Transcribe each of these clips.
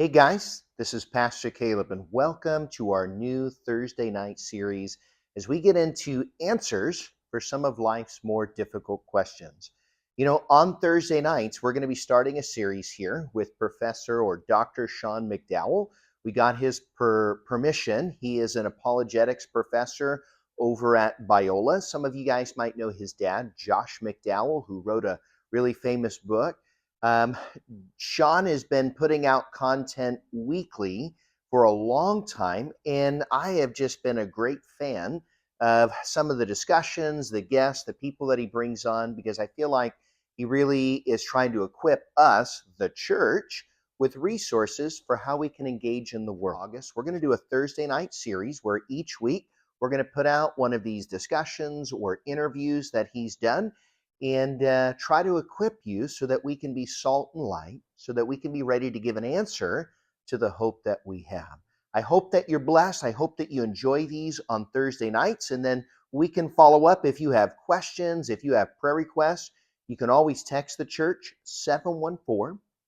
Hey guys, this is Pastor Caleb, and welcome to our new Thursday night series as we get into answers for some of life's more difficult questions. On Thursday nights, we're going to be starting a series here with Professor or Dr. Sean McDowell. We got his permission. He is an apologetics professor over at Biola. Some of you guys might know his dad, Josh McDowell, who wrote a really famous book. Sean has been putting out content weekly for a long time, and I have just been a great fan of some of the discussions, the guests, the people that he brings on, because I feel like he really is trying to equip us, the church, with resources for how we can engage in the world. August, we're going to do a Thursday night series where each week we're going to put out one of these discussions or interviews that he's done, and try to equip you so that we can be salt and light, so that we can be ready to give an answer to the hope that we have. I hope that you're blessed. I hope that you enjoy these on Thursday nights, and then we can follow up if you have questions, if you have prayer requests. You can always text the church,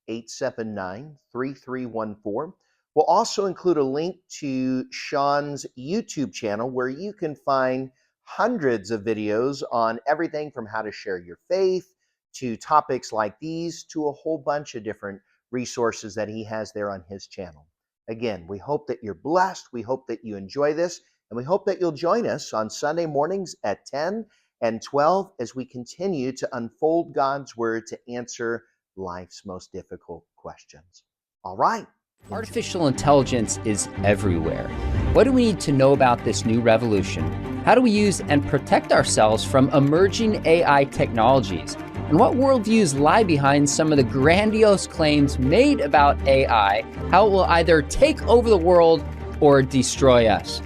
714-879-3314. We'll also include a link to Sean's YouTube channel where you can find hundreds of videos on everything from how to share your faith to topics like these to a whole bunch of different resources that he has there on his channel. Again, we hope that you're blessed. We hope that you enjoy this, and we hope that you'll join us on Sunday mornings at 10 and 12 as we continue to unfold God's word to answer life's most difficult questions. All right. Artificial intelligence is everywhere. What do we need to know about this new revolution? How do we use and protect ourselves from emerging AI technologies? And what worldviews lie behind some of the grandiose claims made about AI, how it will either take over the world or destroy us?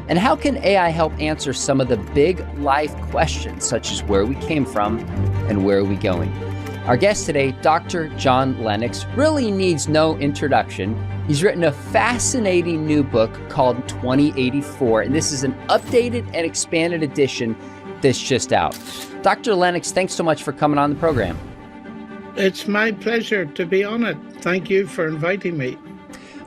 And how can AI help answer some of the big life questions, such as where we came from and where are we going? Our guest today, Dr. John Lennox, really needs no introduction. He's written a fascinating new book called 2084, and this is an updated and expanded edition that's just out. Dr. Lennox, thanks so much for coming on the program. It's my pleasure to be on it. Thank you for inviting me.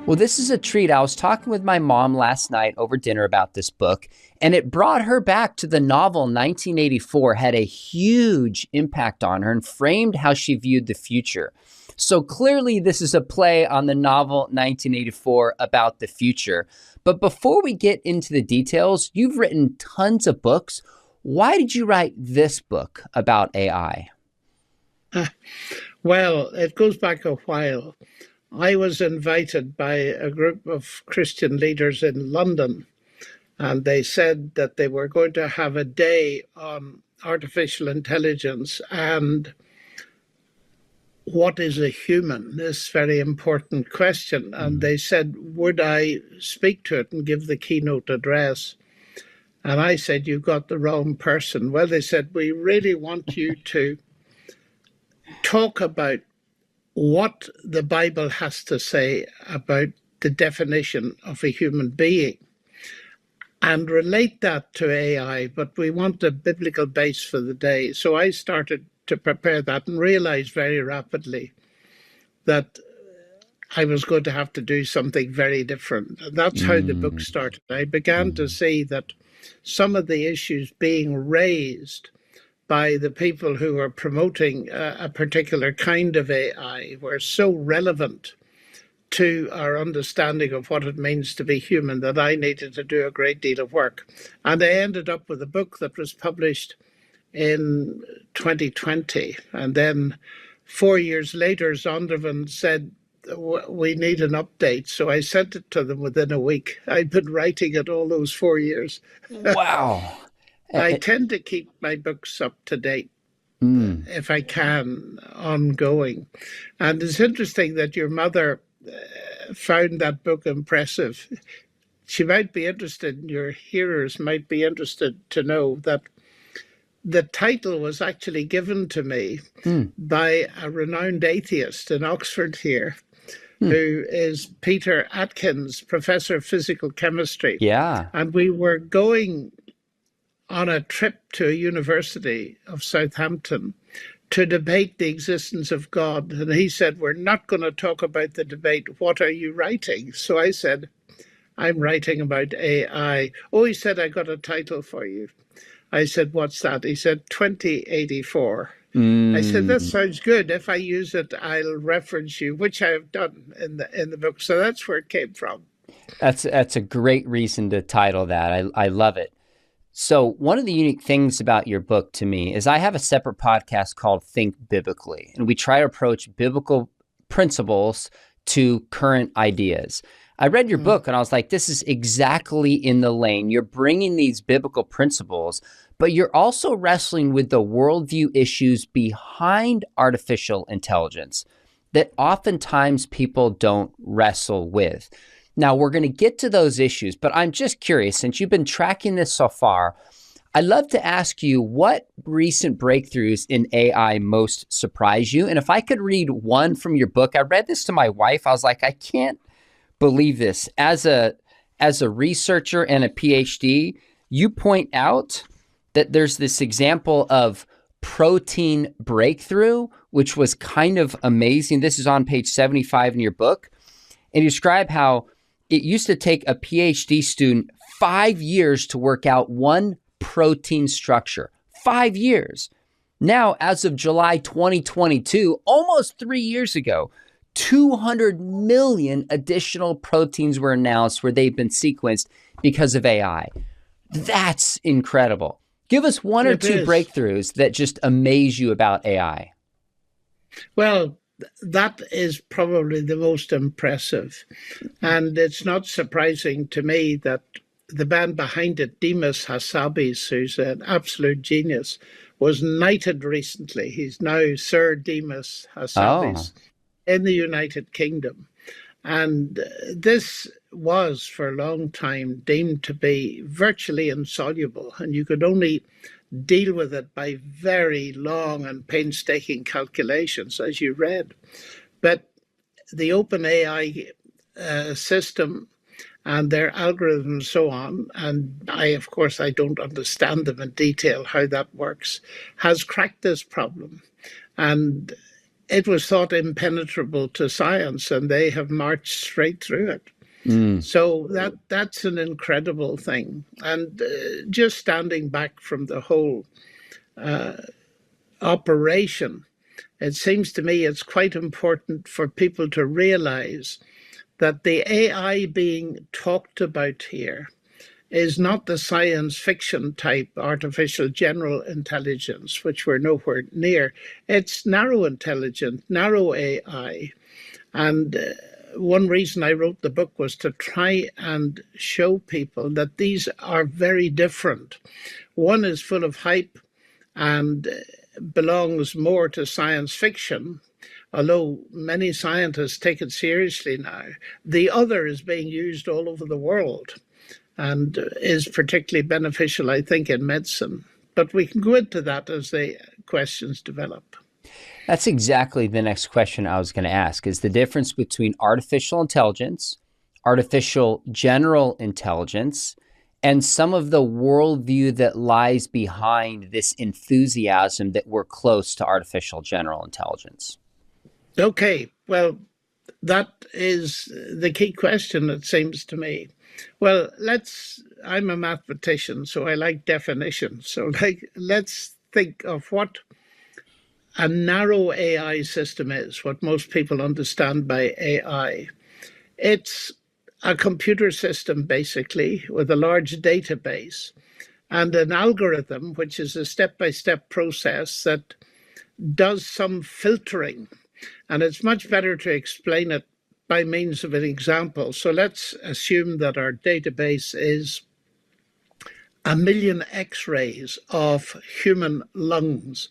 Well, this is a treat. I was talking with my mom last night over dinner about this book, and it brought her back to the novel 1984, had a huge impact on her and framed how she viewed the future. So clearly this is a play on the novel 1984 about the future. But before we get into the details, you've written tons of books. Why did you write this book about AI? Well, it goes back a while. I was invited by a group of Christian leaders in London, and they said that they were going to have a day on artificial intelligence and what is a human, this very important question. And they said, would I speak to it and give the keynote address? And I said, you've got the wrong person. Well, they said, we really want you to talk about what the Bible has to say about the definition of a human being and relate that to AI, but we want a biblical base for the day. So I started to prepare that and realized very rapidly that I was going to have to do something very different. And that's how the book started. I began to see that some of the issues being raised by the people who were promoting a particular kind of AI were so relevant to our understanding of what it means to be human that I needed to do a great deal of work. And I ended up with a book that was published in 2020. And then 4 years later, Zondervan said, we need an update. So I sent it to them within a week. I'd been writing it all those 4 years. Wow. I tend to keep my books up to date, if I can, ongoing. And it's interesting that your mother found that book impressive. She might be interested, and your hearers might be interested to know that the title was actually given to me by a renowned atheist in Oxford here, who is Peter Atkins, professor of physical chemistry. Yeah. And we were going on a trip to a university of Southampton to debate the existence of God. And he said, we're not going to talk about the debate. What are you writing? So I said, I'm writing about AI. Oh, he said, I got a title for you. I said, what's that? He said, 2084. I said, that Mm. sounds good. If I use it, I'll reference you, which I have done in the book. So that's where it came from. That's a great reason to title that. I love it. So one of the unique things about your book to me is I have a separate podcast called Think Biblically, and we try to approach biblical principles to current ideas. I read your book and I was like, this is exactly in the lane. You're bringing these biblical principles, but you're also wrestling with the worldview issues behind artificial intelligence that oftentimes people don't wrestle with. Now, we're going to get to those issues, but I'm just curious, since you've been tracking this so far, I'd love to ask you what recent breakthroughs in AI most surprise you. And if I could read one from your book, I read this to my wife. I was like, I can't believe this. As a researcher and a PhD, you point out that there's this example of protein breakthrough, which was kind of amazing. This is on page 75 in your book. And you describe how it used to take a PhD student 5 years to work out one protein structure. 5 years. Now, as of July 2022, almost 3 years ago, 200 million additional proteins were announced where they've been sequenced because of AI. That's incredible. Give us one or two breakthroughs that just amaze you about AI. Well, that is probably the most impressive. And it's not surprising to me that the man behind it, Demis Hassabis, who's an absolute genius, was knighted recently. He's now Sir Demis Hassabis in the United Kingdom. And this was for a long time deemed to be virtually insoluble, and you could only deal with it by very long and painstaking calculations, as you read. But the OpenAI system and their algorithms and so on, and of course, I don't understand them in detail how that works, has cracked this problem. And it was thought impenetrable to science, and they have marched straight through it. So that's an incredible thing. And just standing back from the whole operation, it seems to me it's quite important for people to realize that the AI being talked about here is not the science fiction type artificial general intelligence, which we're nowhere near. It's narrow intelligent, narrow AI. And one reason I wrote the book was to try and show people that these are very different. One is full of hype and belongs more to science fiction, although many scientists take it seriously now. The other is being used all over the world and is particularly beneficial, I think, in medicine. But we can go into that as the questions develop. That's exactly the next question I was going to ask, is the difference between artificial intelligence, artificial general intelligence, and some of the worldview that lies behind this enthusiasm that we're close to artificial general intelligence. Okay, well, that is the key question, it seems to me. Well, I'm a mathematician, so I like definitions. So let's think of what a narrow AI system is, what most people understand by AI. It's a computer system, basically, with a large database and an algorithm, which is a step-by-step process that does some filtering. And it's much better to explain it by means of an example. So let's assume that our database is 1 million X-rays of human lungs,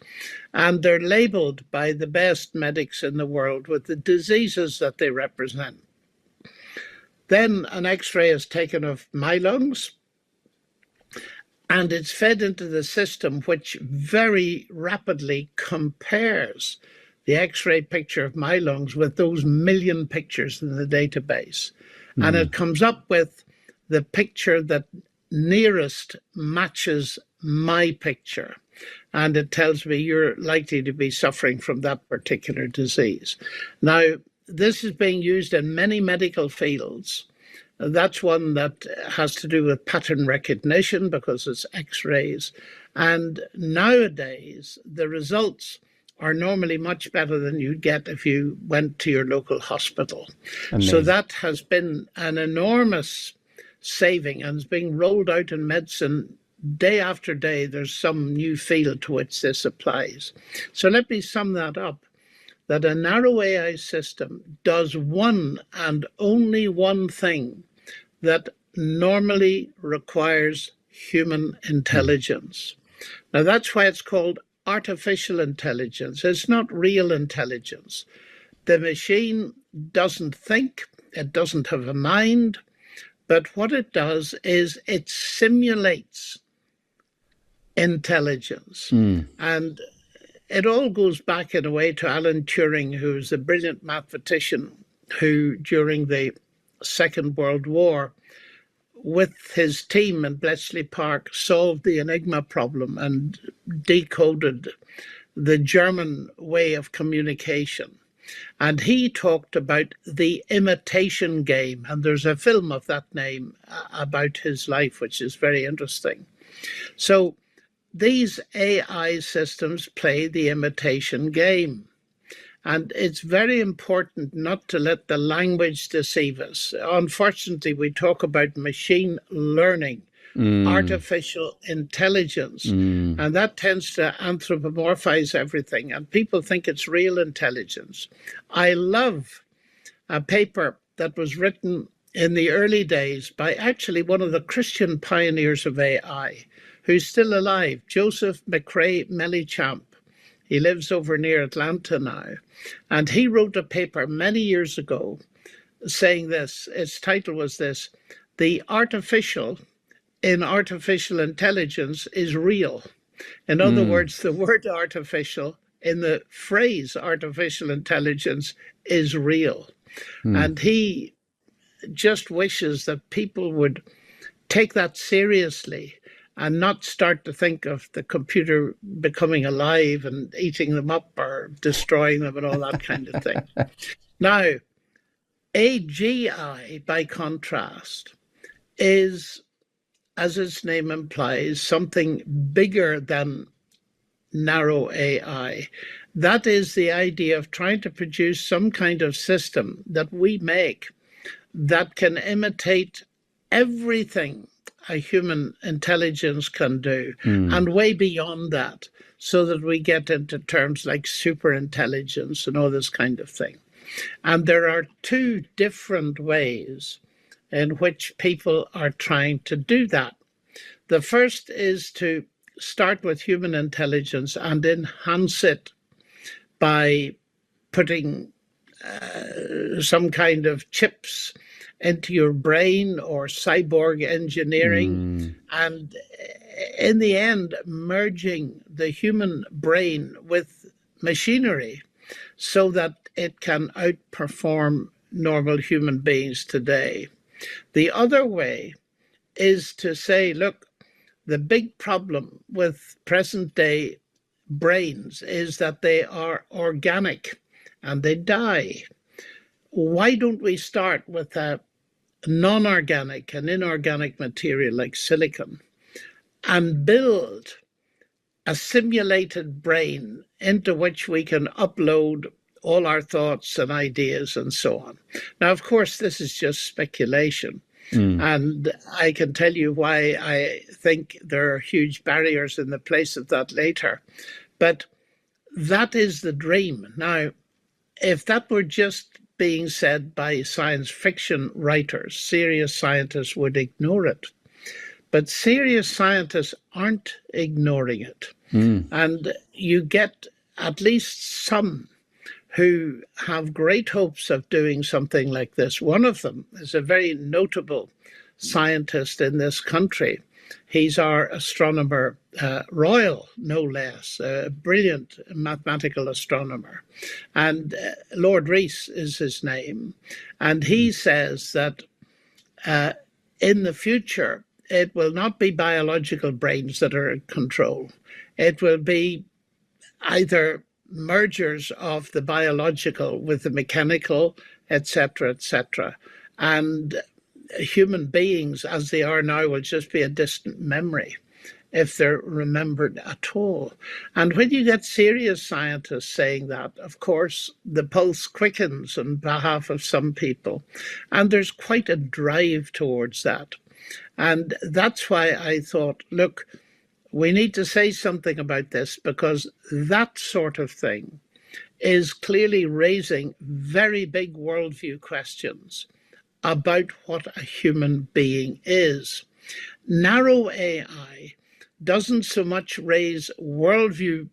and they're labeled by the best medics in the world with the diseases that they represent. Then an X-ray is taken of my lungs, and it's fed into the system, which very rapidly compares the X-ray picture of my lungs with those 1 million pictures in the database. And it comes up with the picture that nearest matches my picture. and it tells me you're likely to be suffering from that particular disease. Now, this is being used in many medical fields. That's one that has to do with pattern recognition because it's X-rays. And nowadays, the results are normally much better than you'd get if you went to your local hospital. Amazing. So that has been an enormous saving and is being rolled out in medicine day after day. There's some new field to which this applies. So let me sum that up, that a narrow AI system does one and only one thing that normally requires human intelligence. Now, that's why it's called artificial intelligence. It's not real intelligence. The machine doesn't think, it doesn't have a mind, but what it does is it simulates intelligence. And it all goes back in a way to Alan Turing, who's a brilliant mathematician who, during the Second World War, with his team in Bletchley Park, solved the Enigma problem and decoded the German way of communication. And he talked about the imitation game. And there's a film of that name about his life, which is very interesting. So these AI systems play the imitation game. And it's very important not to let the language deceive us. Unfortunately, we talk about machine learning, artificial intelligence, and that tends to anthropomorphize everything. And people think it's real intelligence. I love a paper that was written in the early days by actually one of the Christian pioneers of AI, who's still alive, Joseph McCrae Mellichamp. He lives over near Atlanta now. And he wrote a paper many years ago saying this. Its title was this: "The artificial in artificial intelligence is real." In other words, the word artificial in the phrase artificial intelligence is real. And he just wishes that people would take that seriously and not start to think of the computer becoming alive and eating them up or destroying them and all that kind of thing. Now, AGI, by contrast, is, as its name implies, something bigger than narrow AI. That is the idea of trying to produce some kind of system that we make that can imitate everything a human intelligence can do, and way beyond that, so that we get into terms like super intelligence and all this kind of thing. And there are two different ways in which people are trying to do that. The first is to start with human intelligence and enhance it by putting some kind of chips into your brain or cyborg engineering, and in the end, merging the human brain with machinery so that it can outperform normal human beings today. The other way is to say, look, the big problem with present day brains is that they are organic and they die. Why don't we start with a non-organic and inorganic material like silicon and build a simulated brain into which we can upload all our thoughts and ideas and so on? Now, of course, this is just speculation. And I can tell you why I think there are huge barriers in the place of that later. But that is the dream. Now, if that were just being said by science fiction writers, serious scientists would ignore it. But serious scientists aren't ignoring it. And you get at least some who have great hopes of doing something like this. One of them is a very notable scientist in this country. He's our astronomer royal, no less, a brilliant mathematical astronomer. And Lord Rees is his name. And he says that in the future, it will not be biological brains that are in control. It will be either mergers of the biological with the mechanical, etc., etc. And human beings as they are now will just be a distant memory if they're remembered at all. And when you get serious scientists saying that, of course, the pulse quickens on behalf of some people. And there's quite a drive towards that. And that's why I thought, look, we need to say something about this, because that sort of thing is clearly raising very big worldview questions about what a human being is. Narrow AI doesn't so much raise worldview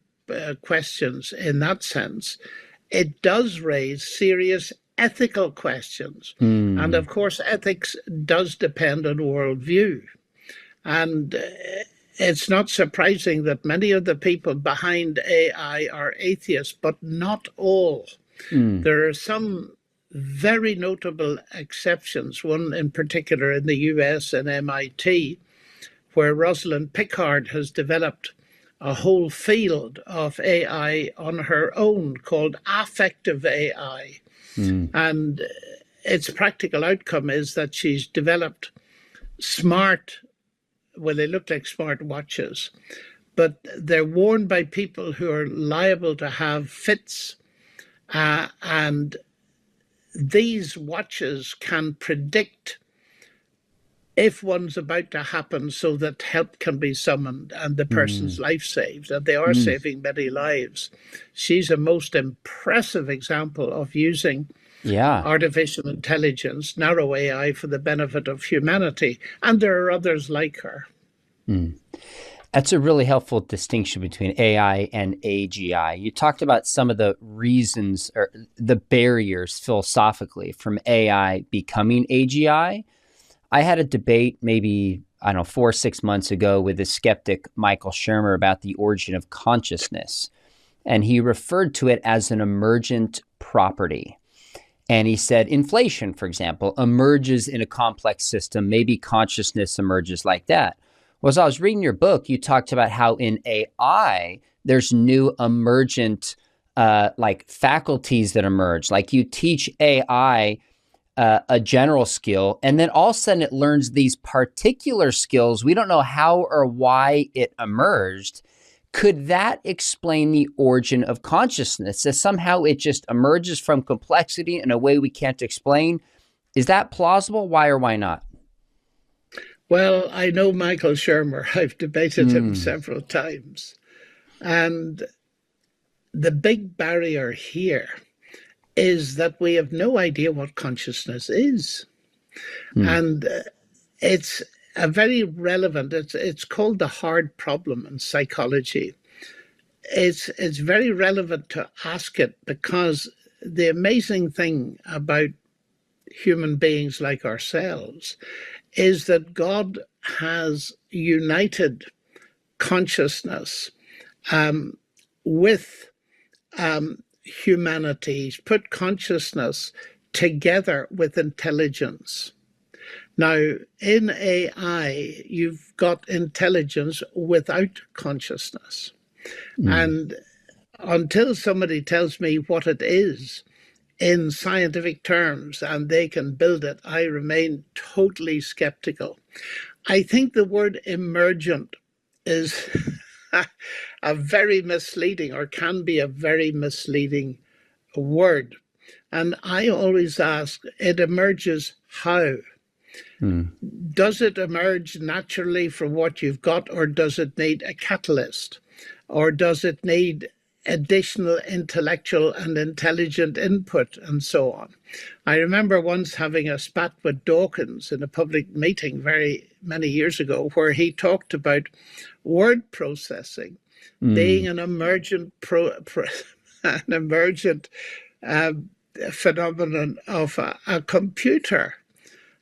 questions in that sense. It does raise serious ethical questions. And of course, ethics does depend on worldview. And it's not surprising that many of the people behind AI are atheists, but not all. There are some very notable exceptions, one in particular in the US and MIT, where Rosalind Picard has developed a whole field of AI on her own called affective AI. And its practical outcome is that she's developed smart, well, they look like smart watches, but they're worn by people who are liable to have fits. And these watches can predict if one's about to happen so that help can be summoned and the person's life saved, and they are saving many lives. She's a most impressive example of using artificial intelligence, narrow AI, for the benefit of humanity. And there are others like her. That's a really helpful distinction between AI and AGI. You talked about some of the reasons or the barriers philosophically from AI becoming AGI. I had a debate maybe, 4 or 6 months ago with the skeptic Michael Shermer about the origin of consciousness. And he referred to it as an emergent property. And he said inflation, for example, emerges in a complex system. Maybe consciousness emerges like that. Well, as I was reading your book, you talked about how in AI, there's new emergent like faculties that emerge. Like you teach AI a general skill, and then all of a sudden it learns these particular skills. We don't know how or why it emerged. Could that explain the origin of consciousness? That somehow it just emerges from complexity in a way we can't explain? Is that plausible? Why or why not? Well, I know Michael Shermer. I've debated him several times. And the big barrier here is that we have no idea what consciousness is. And it's a very relevant, it's called the hard problem in psychology. It's very relevant to ask it, because the amazing thing about human beings like ourselves is that God has united consciousness with humanity. He's put consciousness together with intelligence. Now, in AI, you've got intelligence without consciousness. And until somebody tells me what it is in scientific terms and they can build it, I remain totally skeptical. I think the word emergent is a very misleading, or can be a very misleading word. And I always ask, it emerges how? Does it emerge naturally from what you've got, or does it need a catalyst? Or does it need additional intellectual and intelligent input, and so on? I remember once having a spat with Dawkins in a public meeting very many years ago, where he talked about word processing being an emergent phenomenon of a computer.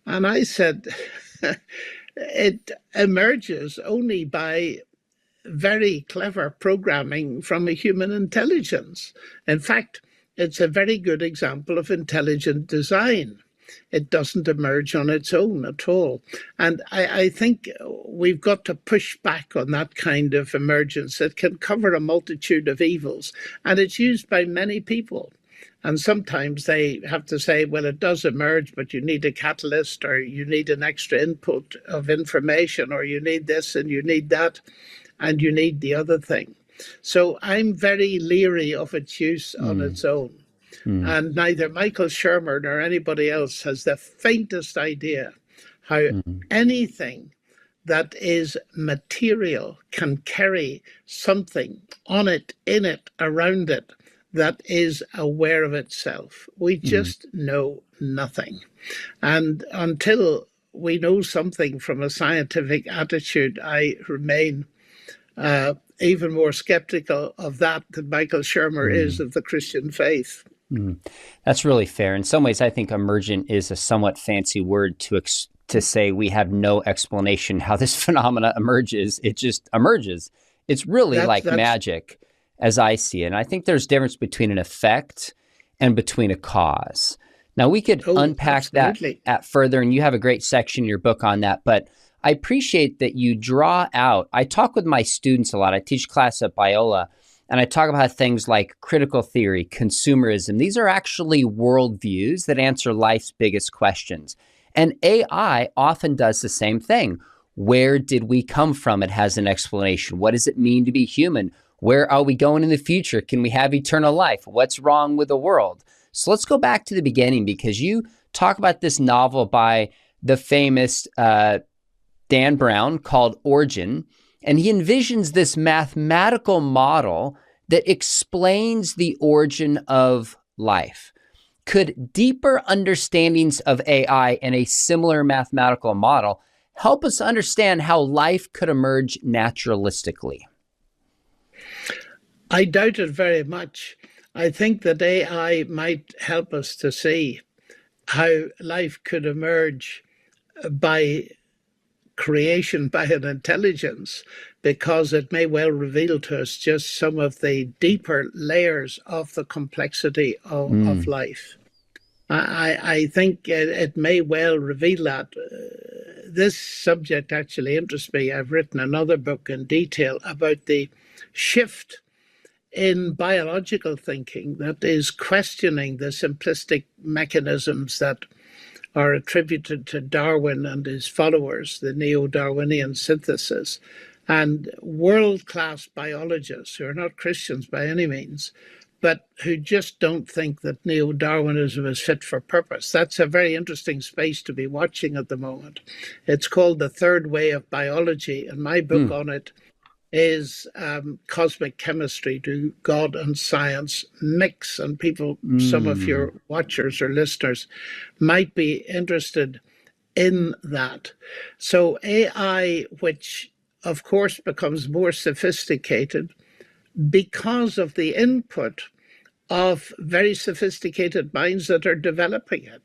And I said, it emerges only by very clever programming from a human intelligence. In fact, it's a very good example of intelligent design. It doesn't emerge on its own at all. And I think we've got to push back on that kind of emergence. It can cover a multitude of evils, and it's used by many people. And sometimes they have to say, well, it does emerge, but you need a catalyst, or you need an extra input of information, or you need this and you need that, and you need the other thing. So I'm very leery of its use on its own. And neither Michael Shermer nor anybody else has the faintest idea how anything that is material can carry something on it, in it, around it, that is aware of itself. We just know nothing. And until we know something from a scientific attitude, I remain even more skeptical of that than Michael Shermer is of the Christian faith. That's really fair. In some ways, I think emergent is a somewhat fancy word to say we have no explanation how this phenomena emerges. It just emerges. It's really like magic, as I see it. And I think there's a difference between an effect and between a cause. Now, we could unpack that at further, and you have a great section in your book on that. But I appreciate that you draw out. I talk with my students a lot. I teach class at Biola, and I talk about things like critical theory, consumerism. These are actually worldviews that answer life's biggest questions. And AI often does the same thing. Where did we come from? It has an explanation. What does it mean to be human? Where are we going in the future? Can we have eternal life? What's wrong with the world? So let's go back to the beginning, because you talk about this novel by the famous Dan Brown called Origin, and he envisions this mathematical model that explains the origin of life. Could deeper understandings of AI and a similar mathematical model help us understand how life could emerge naturalistically? I doubt it very much. I think that AI might help us to see how life could emerge by creation by an intelligence, because it may well reveal to us just some of the deeper layers of the complexity of life. I think it may well reveal that. This subject actually interests me. I've written another book in detail about the shift in biological thinking that is questioning the simplistic mechanisms that are attributed to Darwin and his followers, the neo-Darwinian synthesis, and world-class biologists who are not Christians by any means, but who just don't think that neo-Darwinism is fit for purpose. That's a very interesting space to be watching at the moment. It's called The Third Way of Biology, and my book on it is Cosmic Chemistry: Do God and Science Mix? And people, some of your watchers or listeners might be interested in that. So AI, which of course becomes more sophisticated because of the input of very sophisticated minds that are developing it,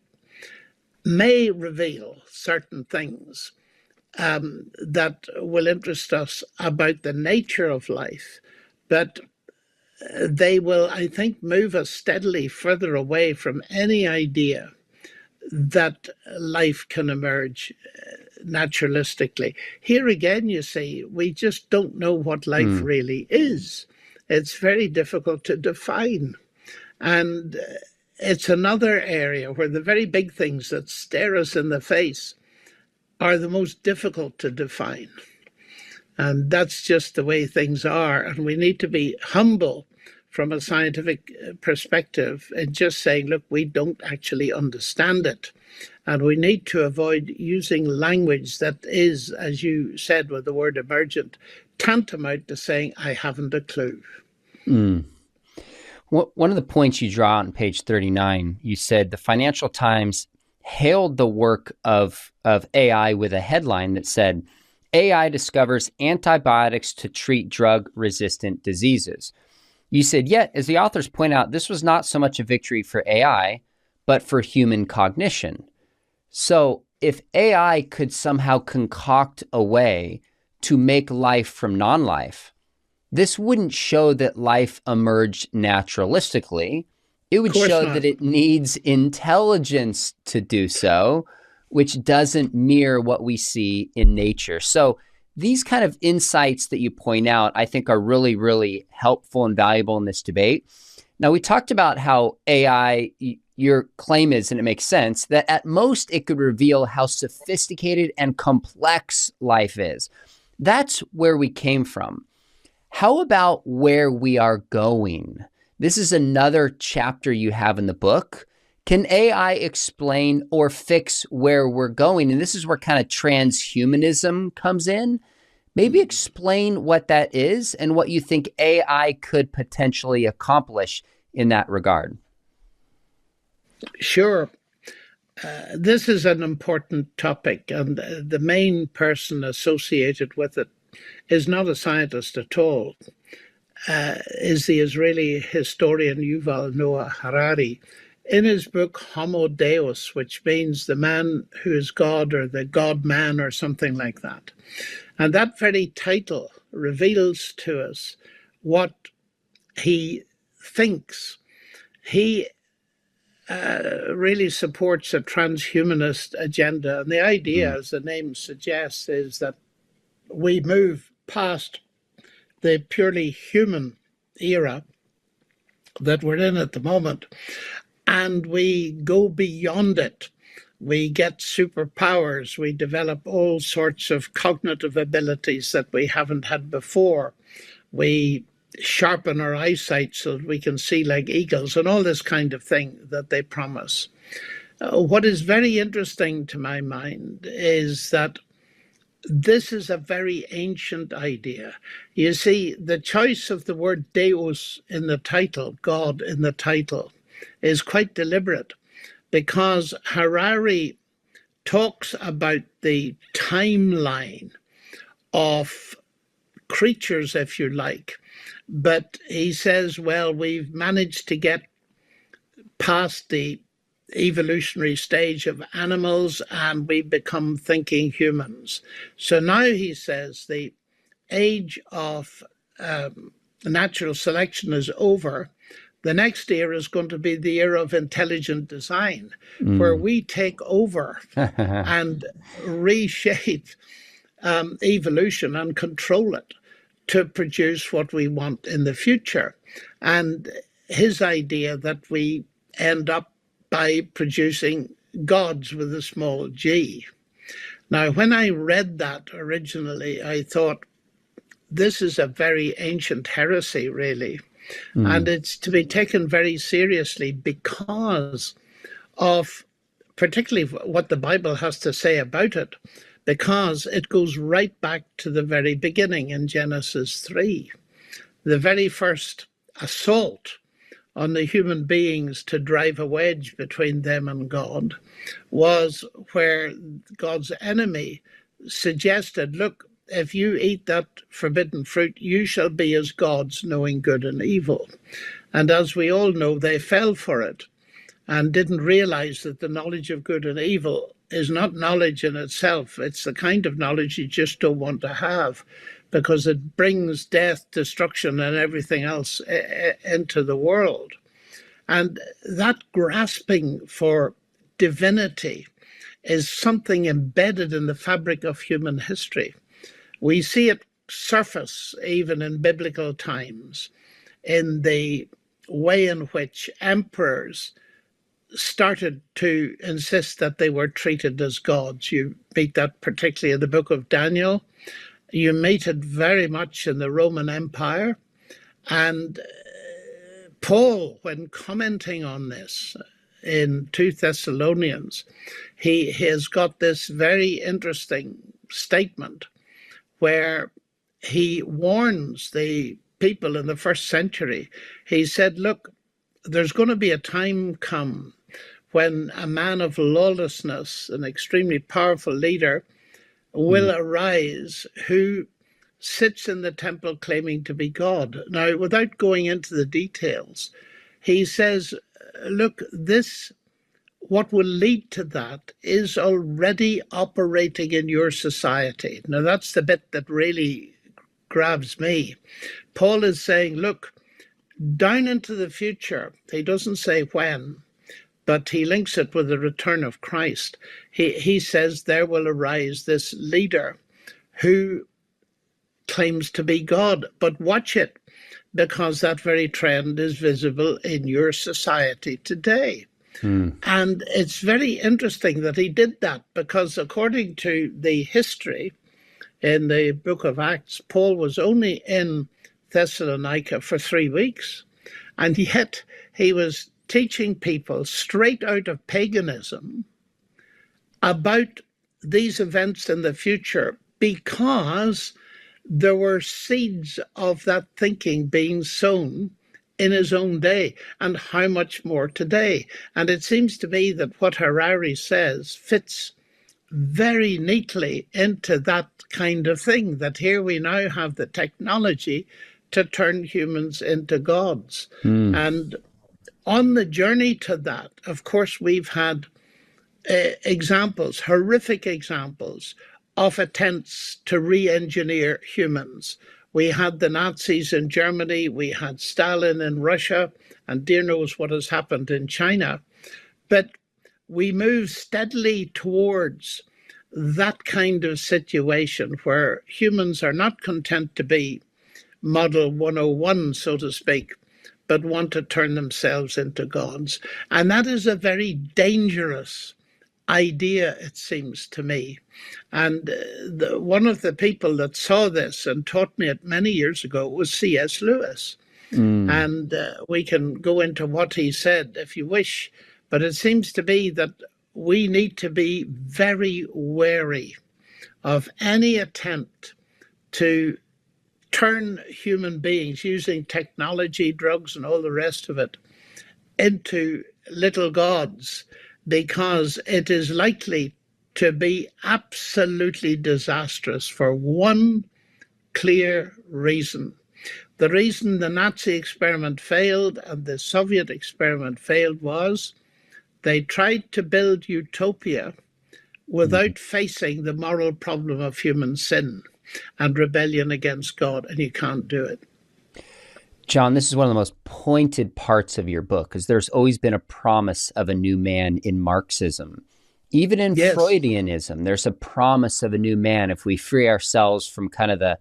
may reveal certain things that will interest us about the nature of life, but they will, I think, move us steadily further away from any idea that life can emerge naturalistically. Here again, you see, we just don't know what life really is. It's very difficult to define. And it's another area where the very big things that stare us in the face are the most difficult to define. And that's just the way things are. And we need to be humble from a scientific perspective and just saying, look, we don't actually understand it. And we need to avoid using language that is, as you said with the word emergent, tantamount to saying, I haven't a clue. One of the points you draw on page 39, you said the Financial Times hailed the work of AI with a headline that said, AI discovers antibiotics to treat drug-resistant diseases. You said, yet, as the authors point out, this was not so much a victory for AI, but for human cognition. So if AI could somehow concoct a way to make life from non-life, this wouldn't show that life emerged naturalistically. It Of would course show not. that it needs intelligence to do so, which doesn't mirror what we see in nature. So these kind of insights that you point out, I think are really, really helpful and valuable in this debate. Now, we talked about how AI, your claim is, and it makes sense, that at most it could reveal how sophisticated and complex life is. That's where we came from. How about where we are going? This is another chapter you have in the book. Can AI explain or fix where we're going? And this is where kind of transhumanism comes in. Maybe explain what that is and what you think AI could potentially accomplish in that regard. Sure. This is an important topic, and the main person associated with it is not a scientist at all, is the Israeli historian Yuval Noah Harari. In his book Homo Deus, which means the man who is God or the God man or something like that. And that very title reveals to us what he thinks. He really supports a transhumanist agenda. And the idea, as the name suggests, is that we move past the purely human era that we're in at the moment, and we go beyond it. We get superpowers. We develop all sorts of cognitive abilities that we haven't had before. We sharpen our eyesight so that we can see like eagles and all this kind of thing that they promise. What is very interesting to my mind is that this is a very ancient idea. You see, the choice of the word Deus in the title, God in the title, is quite deliberate, because Harari talks about the timeline of creatures, if you like, but he says, well, we've managed to get past the evolutionary stage of animals and we become thinking humans. So now he says the age of natural selection is over. The next era is going to be the era of intelligent design, where we take over and reshape evolution and control it to produce what we want in the future. And his idea that we end up by producing gods with a small g. Now, when I read that originally, I thought, this is a very ancient heresy, really. And it's to be taken very seriously because of particularly what the Bible has to say about it, because it goes right back to the very beginning in Genesis 3. The very first assault on the human beings to drive a wedge between them and God was where God's enemy suggested, look, if you eat that forbidden fruit, you shall be as gods, knowing good and evil. And as we all know, they fell for it and didn't realize that the knowledge of good and evil is not knowledge in itself. It's the kind of knowledge you just don't want to have, because it brings death, destruction, and everything else into the world. And that grasping for divinity is something embedded in the fabric of human history. We see it surface even in biblical times, in the way in which emperors started to insist that they were treated as gods. You meet that particularly in the book of Daniel. You meet it very much in the Roman Empire. And Paul, when commenting on this in 2 Thessalonians, he has got this very interesting statement where he warns the people in the first century. He said, look, there's going to be a time come when a man of lawlessness, an extremely powerful leader, will arise who sits in the temple claiming to be God. Now, without going into the details, he says, look, what will lead to that is already operating in your society. Now, that's the bit that really grabs me. Paul is saying, look, down into the future, he doesn't say when, but he links it with the return of Christ. He says there will arise this leader who claims to be God. But watch it, because that very trend is visible in your society today. And it's very interesting that he did that, because according to the history in the book of Acts, Paul was only in Thessalonica for 3 weeks, and yet he was teaching people straight out of paganism about these events in the future, because there were seeds of that thinking being sown in his own day, and how much more today. And it seems to me that what Harari says fits very neatly into that kind of thing, that here we now have the technology to turn humans into gods. And on the journey to that, of course, we've had examples, horrific examples, of attempts to re-engineer humans. We had the Nazis in Germany, we had Stalin in Russia, and dear knows what has happened in China. But we move steadily towards that kind of situation where humans are not content to be model 101, so to speak, but want to turn themselves into gods. And that is a very dangerous idea, it seems to me. And one of the people that saw this and taught me it many years ago was C.S. Lewis. And we can go into what he said if you wish, but it seems to me that we need to be very wary of any attempt to turn human beings using technology, drugs, and all the rest of it into little gods, because it is likely to be absolutely disastrous for one clear reason. The reason the Nazi experiment failed and the Soviet experiment failed was they tried to build utopia without facing the moral problem of human sin and rebellion against God, and you can't do it. John, this is one of the most pointed parts of your book, because there's always been a promise of a new man in Marxism. Even in Freudianism, there's a promise of a new man if we free ourselves from kind of the,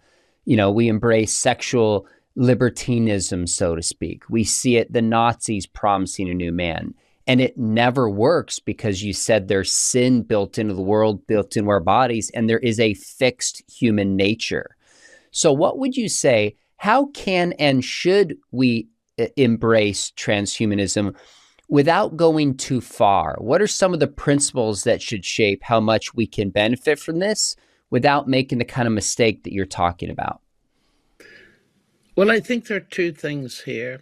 we embrace sexual libertinism, so to speak. We see it, the Nazis promising a new man. And it never works, because you said there's sin built into the world, built into our bodies, and there is a fixed human nature. So what would you say, how can and should we embrace transhumanism without going too far? What are some of the principles that should shape how much we can benefit from this without making the kind of mistake that you're talking about? Well, I think there are two things here.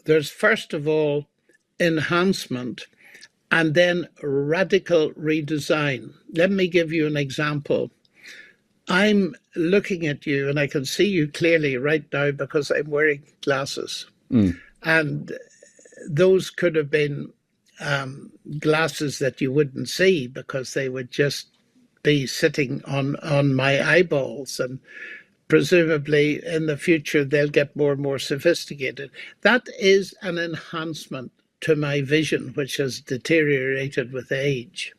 There's, first of all, enhancement, and then radical redesign. Let me give you an example. I'm looking at you and I can see you clearly right now because I'm wearing glasses. And those could have been glasses that you wouldn't see because they would just be sitting on my eyeballs, and presumably in the future they'll get more and more sophisticated. That is an enhancement to my vision, which has deteriorated with age.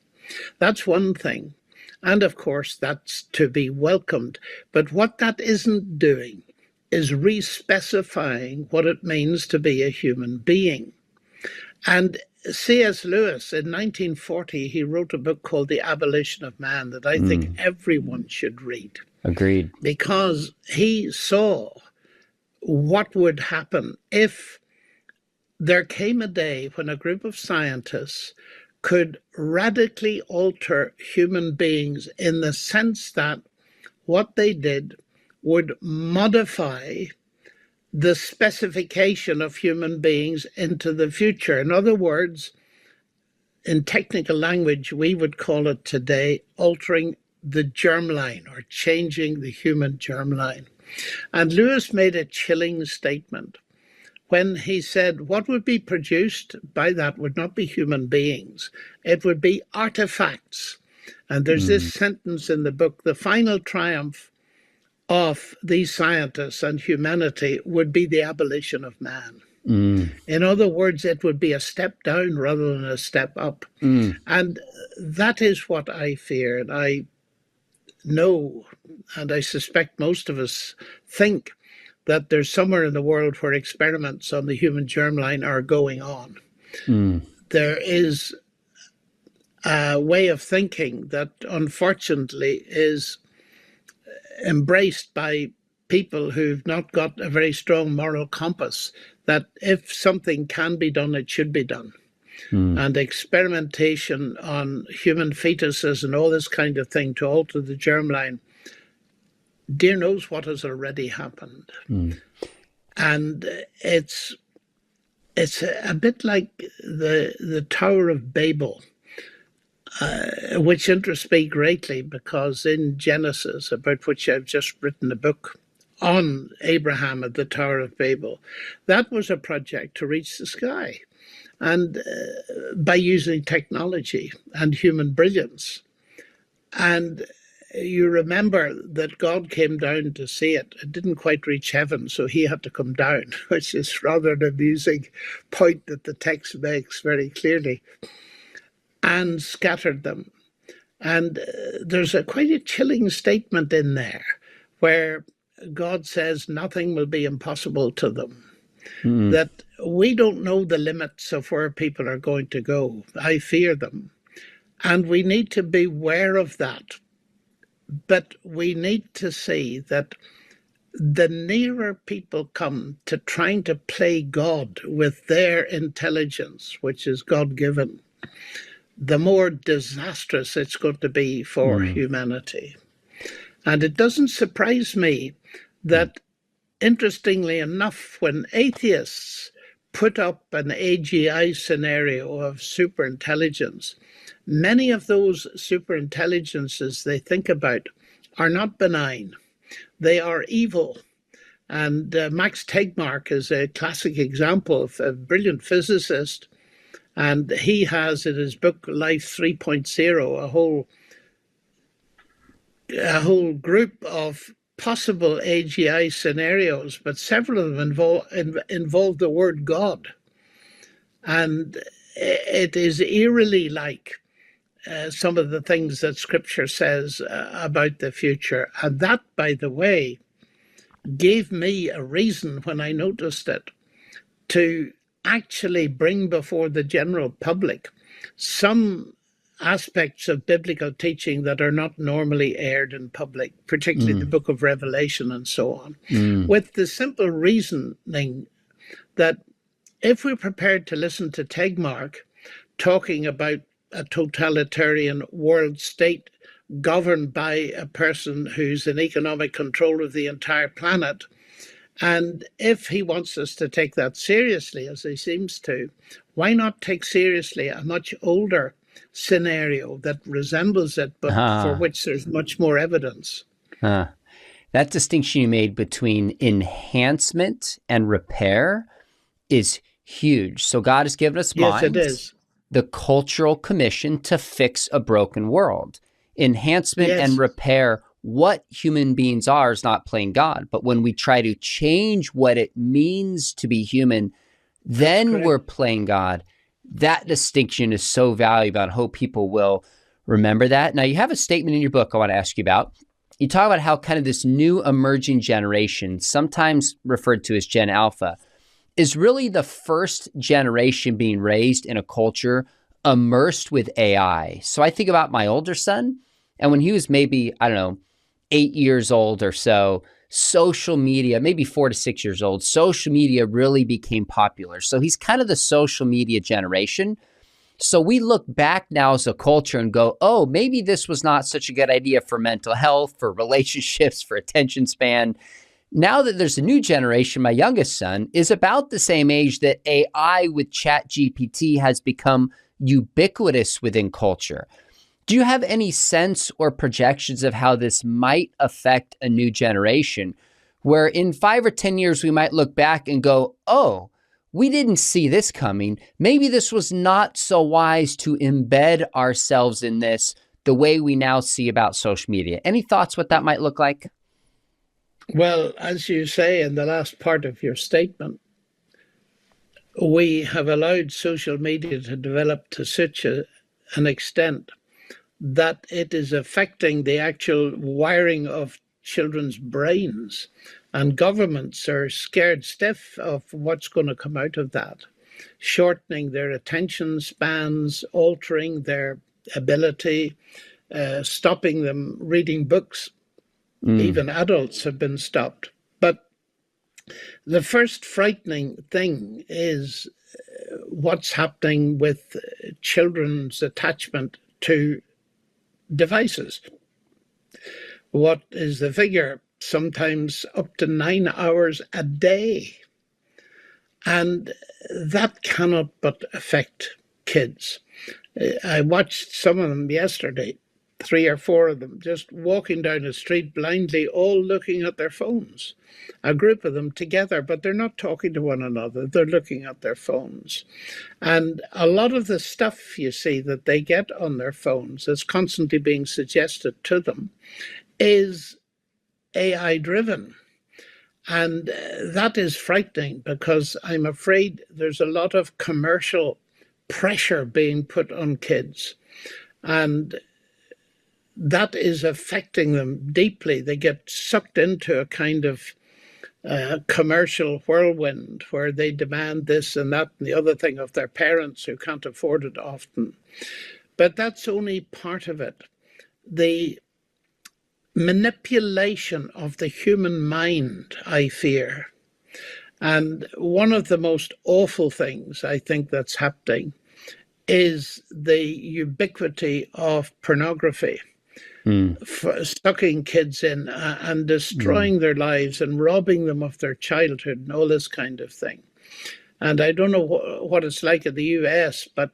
That's one thing. And of course, that's to be welcomed. But what that isn't doing is re-specifying what it means to be a human being. And C.S. Lewis, in 1940, he wrote a book called The Abolition of Man that I think everyone should read. Agreed. Because he saw what would happen if there came a day when a group of scientists could radically alter human beings in the sense that what they did would modify the specification of human beings into the future. In other words, in technical language, we would call it today altering the germline or changing the human germline. And Lewis made a chilling statement when he said what would be produced by that would not be human beings, it would be artifacts. And there's this sentence in the book: the final triumph of these scientists and humanity would be the abolition of man. In other words, it would be a step down rather than a step up. And that is what I fear. And I know, and I suspect most of us think, that there's somewhere in the world where experiments on the human germline are going on. There is a way of thinking that unfortunately is embraced by people who've not got a very strong moral compass, that if something can be done, it should be done. And experimentation on human fetuses and all this kind of thing to alter the germline, dear knows what has already happened. And it's a bit like the Tower of Babel, which interests me greatly because in Genesis, about which I've just written a book on Abraham at the Tower of Babel, that was a project to reach the sky, and by using technology and human brilliance. And you remember that God came down to see it. It didn't quite reach heaven, so he had to come down, which is rather an amusing point that the text makes very clearly, and scattered them. And there's quite a chilling statement in there where God says nothing will be impossible to them. That we don't know the limits of where people are going to go. I fear them. And we need to be aware of that. But we need to see that the nearer people come to trying to play God with their intelligence, which is God-given, the more disastrous it's going to be for humanity. And it doesn't surprise me that, interestingly enough, when atheists put up an AGI scenario of superintelligence, many of those superintelligences they think about are not benign. They are evil. And Max Tegmark is a classic example of a brilliant physicist. And he has in his book Life 3.0 a whole group of possible AGI scenarios, but several of them involve the word God. And it is eerily like some of the things that Scripture says about the future. And that, by the way, gave me a reason when I noticed it to actually bring before the general public some aspects of biblical teaching that are not normally aired in public, particularly the book of Revelation and so on, with the simple reasoning that if we're prepared to listen to Tegmark talking about a totalitarian world state governed by a person who's in economic control of the entire planet, and if he wants us to take that seriously, as he seems to, why not take seriously a much older scenario that resembles it, but for which there's much more evidence? That distinction you made between enhancement and repair is huge. So God has given us minds, yes, it is, the cultural commission to fix a broken world. Enhancement and repair, what human beings are, is not playing God. But when we try to change what it means to be human, then we're playing God. That distinction is so valuable, and I hope people will remember that. Now, you have a statement in your book I want to ask you about. You talk about how kind of this new emerging generation, sometimes referred to as Gen Alpha, is really the first generation being raised in a culture immersed with AI. So I think about my older son, and when he was maybe, 8 years old or so, social media, maybe 4 to 6 years old, social media really became popular. So he's kind of the social media generation. So we look back now as a culture and go, oh, maybe this was not such a good idea for mental health, for relationships, for attention span. Now that there's a new generation, my youngest son is about the same age that AI with ChatGPT has become ubiquitous within culture. Do you have any sense or projections of how this might affect a new generation where in 5 or 10 years we might look back and go, oh, we didn't see this coming. Maybe this was not so wise to embed ourselves in this the way we now see about social media. Any thoughts what that might look like? Well, as you say in the last part of your statement, we have allowed social media to develop to such an extent that it is affecting the actual wiring of children's brains. And governments are scared stiff of what's going to come out of that, shortening their attention spans, altering their ability, stopping them reading books. Even adults have been stopped. But the first frightening thing is what's happening with children's attachment to devices. What is the figure? Sometimes up to 9 hours a day. And that cannot but affect kids. I watched some of them yesterday, 3 or 4 of them, just walking down the street blindly, all looking at their phones. A group of them together, but they're not talking to one another. They're looking at their phones. And a lot of the stuff you see that they get on their phones that's constantly being suggested to them is AI driven. And that is frightening because I'm afraid there's a lot of commercial pressure being put on kids. And that is affecting them deeply. They get sucked into a kind of commercial whirlwind where they demand this and that and the other thing of their parents who can't afford it often. But that's only part of it. The manipulation of the human mind, I fear. And one of the most awful things I think that's happening is the ubiquity of pornography. Sucking kids in and destroying their lives and robbing them of their childhood and all this kind of thing. And I don't know what it's like in the US, but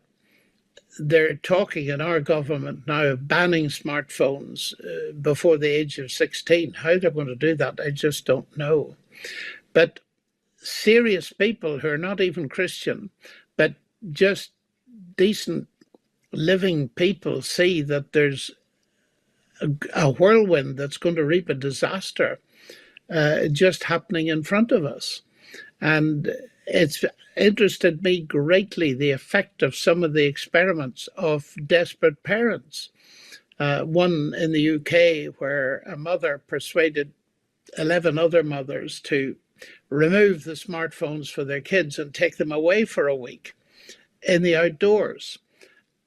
they're talking in our government now of banning smartphones before the age of 16. How they're going to do that, I just don't know. But serious people who are not even Christian, but just decent living people see that there's a whirlwind that's going to reap a disaster just happening in front of us. And it's interested me greatly the effect of some of the experiments of desperate parents. One in the UK where a mother persuaded 11 other mothers to remove the smartphones for their kids and take them away for a week in the outdoors.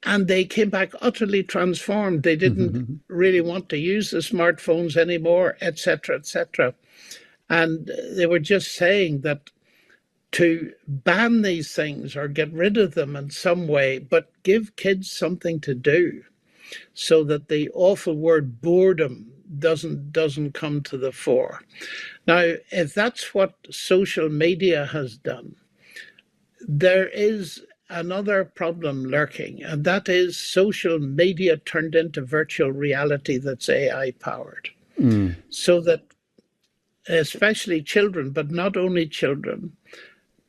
And they came back utterly transformed. They didn't really want to use the smartphones anymore, etc., etc. And they were just saying that to ban these things or get rid of them in some way, but give kids something to do so that the awful word boredom doesn't come to the fore. Now, if that's what social media has done, there is another problem lurking, and that is social media turned into virtual reality that's AI powered. So that especially children, but not only children,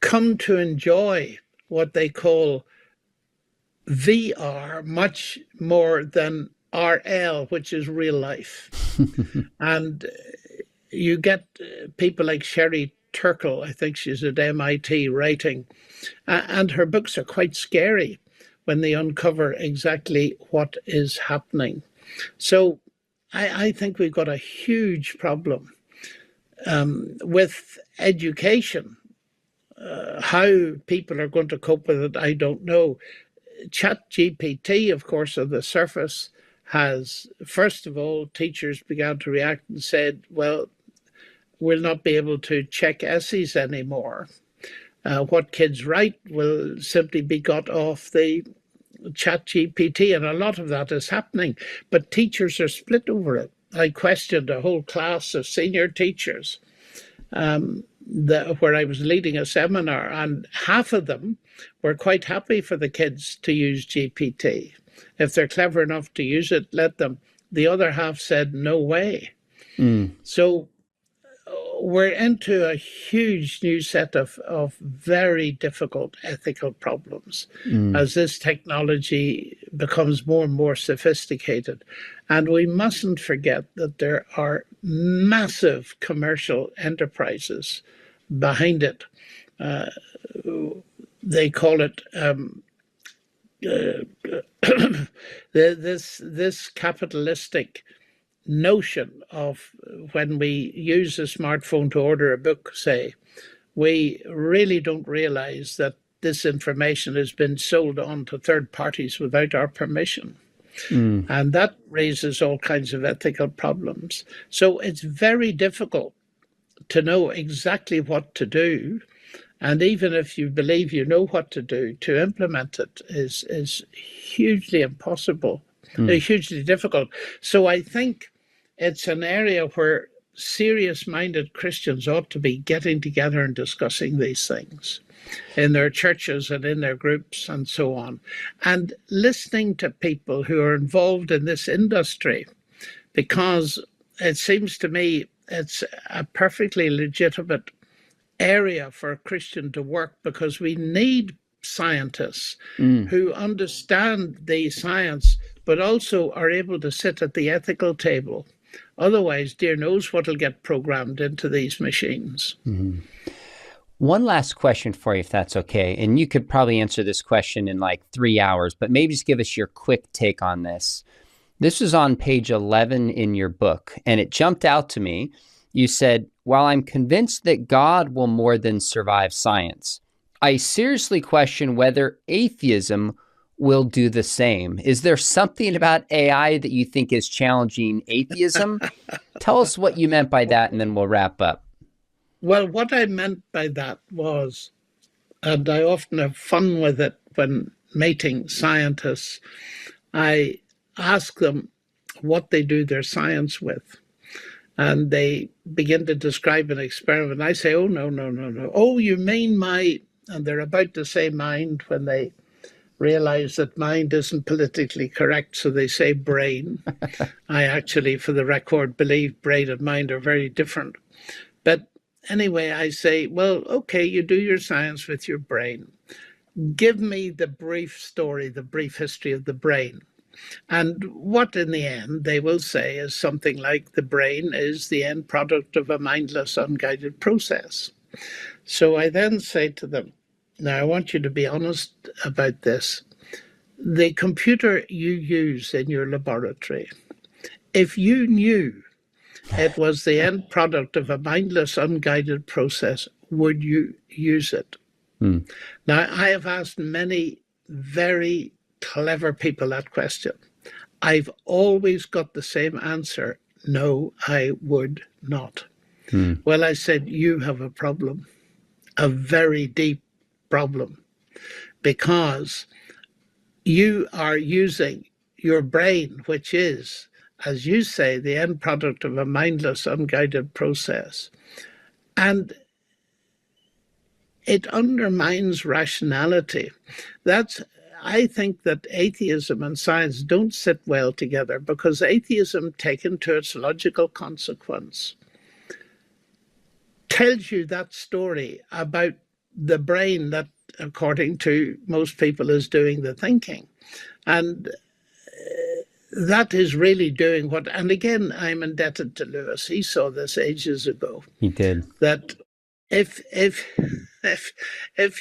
come to enjoy what they call VR much more than RL, which is real life. And you get people like Sherry Turkle, I think she's at MIT, writing, and her books are quite scary when they uncover exactly what is happening. So I think we've got a huge problem with education. How people are going to cope with it, I don't know. ChatGPT, of course, on the surface has, first of all, teachers began to react and said, well, we'll not be able to check essays anymore. What kids write will simply be got off the ChatGPT, and a lot of that is happening. But teachers are split over it. I questioned a whole class of senior teachers where I was leading a seminar, and half of them were quite happy for the kids to use GPT. If they're clever enough to use it, let them. The other half said, no way. So we're into a huge new set of very difficult ethical problems as this technology becomes more and more sophisticated. And we mustn't forget that there are massive commercial enterprises behind it. they call it this capitalistic notion of when we use a smartphone to order a book, say, we really don't realize that this information has been sold on to third parties without our permission. And that raises all kinds of ethical problems. So it's very difficult to know exactly what to do. And even if you believe you know what to do, to implement it is hugely impossible, hugely difficult. So I think it's an area where serious-minded Christians ought to be getting together and discussing these things in their churches and in their groups and so on, and listening to people who are involved in this industry, because it seems to me it's a perfectly legitimate area for a Christian to work, because we need scientists who understand the science but also are able to sit at the ethical table. Otherwise, dear knows what will get programmed into these machines. One last question for you, if that's okay. And you could probably answer this question in like 3 hours, but maybe just give us your quick take on this. This is on page 11 in your book, and it jumped out to me. You said, while I'm convinced that God will more than survive science, I seriously question whether atheism will do the same. Is there something about AI that you think is challenging atheism? Tell us what you meant by that, and then we'll wrap up. Well, what I meant by that was, and I often have fun with it when meeting scientists, I ask them what they do their science with. And they begin to describe an experiment. I say, oh, no. Oh, you mean my, and they're about to say mind when they realize that mind isn't politically correct, so they say brain. I actually, for the record, believe brain and mind are very different. But anyway, I say, well, okay, you do your science with your brain. Give me the brief story, the brief history of the brain. And what in the end they will say is something like the brain is the end product of a mindless, unguided process. So I then say to them, now I want you to be honest about this. The computer you use in your laboratory, if you knew it was the end product of a mindless, unguided process, would you use it? Now, I have asked many very clever people that question. I've always got the same answer. No, I would not. Well, I said, you have a problem, a very deep problem, because you are using your brain, which is, as you say, the end product of a mindless, unguided process. And it undermines rationality. I think that atheism and science don't sit well together, because atheism, taken to its logical consequence, tells you that story about the brain that, according to most people, is doing the thinking. And that is really doing what, and again, I'm indebted to Lewis. He saw this ages ago. He did. That if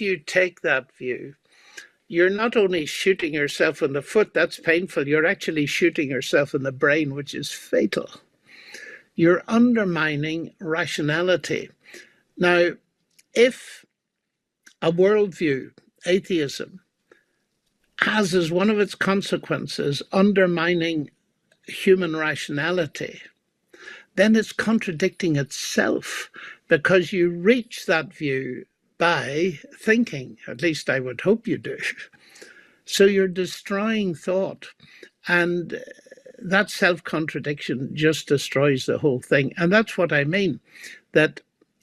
you take that view, you're not only shooting yourself in the foot, that's painful, you're actually shooting yourself in the brain, which is fatal. You're undermining rationality. Now, if a worldview, atheism, has as one of its consequences undermining human rationality, then it's contradicting itself, because you reach that view by thinking. At least I would hope you do. So you're destroying thought, and that self-contradiction just destroys the whole thing. And that's what I mean, that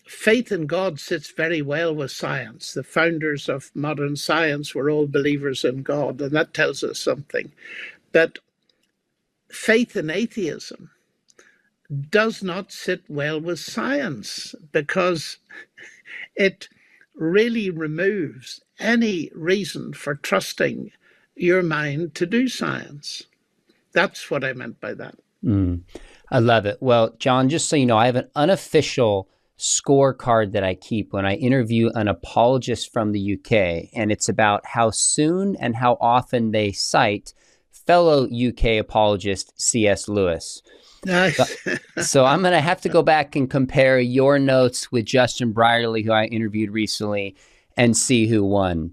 faith in God sits very well with science. The founders of modern science were all believers in God, and that tells us something. But faith in atheism does not sit well with science, because it really removes any reason for trusting your mind to do science. That's what I meant by that. I love it. Well, John, just so you know, I have an unofficial scorecard that I keep when I interview an apologist from the UK, and it's about how soon and how often they cite fellow UK apologist C.S. Lewis. Nice. So I'm going to have to go back and compare your notes with Justin Brierley, who I interviewed recently, and see who won.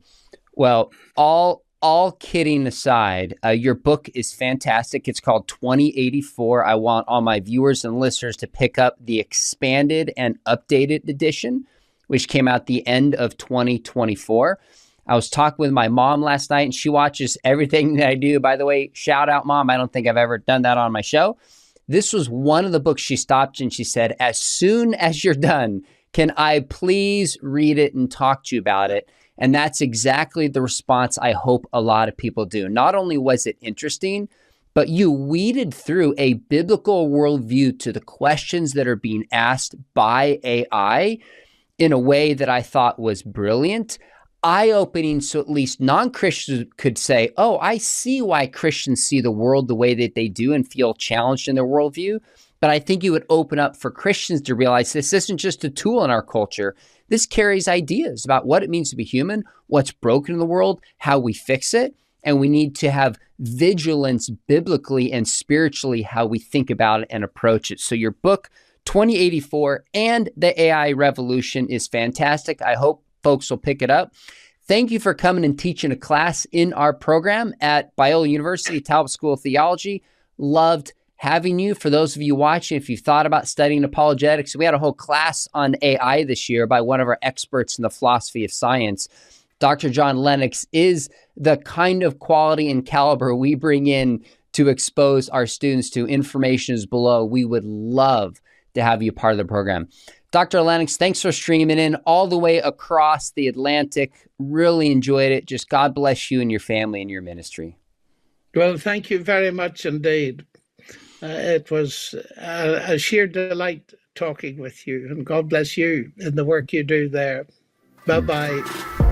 Well, all kidding aside, your book is fantastic. It's called 2084. I want all my viewers and listeners to pick up the expanded and updated edition, which came out the end of 2024. I was talking with my mom last night, and she watches everything that I do. By the way, shout out, Mom. I don't think I've ever done that on my show. This was one of the books she stopped and she said, as soon as you're done, can I please read it and talk to you about it? And that's exactly the response I hope a lot of people do. Not only was it interesting, but you weeded through a biblical worldview to the questions that are being asked by AI in a way that I thought was brilliant, eye-opening, so at least non-Christians could say, oh, I see why Christians see the world the way that they do and feel challenged in their worldview. But I think you would open up for Christians to realize this isn't just a tool in our culture. This carries ideas about what it means to be human, what's broken in the world, how we fix it, and we need to have vigilance biblically and spiritually how we think about it and approach it. So your book, 2084 and the AI Revolution, is fantastic. I hope folks will pick it up. Thank you for coming and teaching a class in our program at Biola University, Talbot School of Theology. Loved having you. For those of you watching, if you thought about studying apologetics, we had a whole class on AI this year by one of our experts in the philosophy of science. Dr. John Lennox is the kind of quality and caliber we bring in to expose our students to. Information is below. We would love to have you part of the program. Dr. Lennox, thanks for streaming in all the way across the Atlantic. Really enjoyed it. Just God bless you and your family and your ministry. Well, thank you very much indeed. It was a sheer delight talking with you, and God bless you in the work you do there. Bye-bye.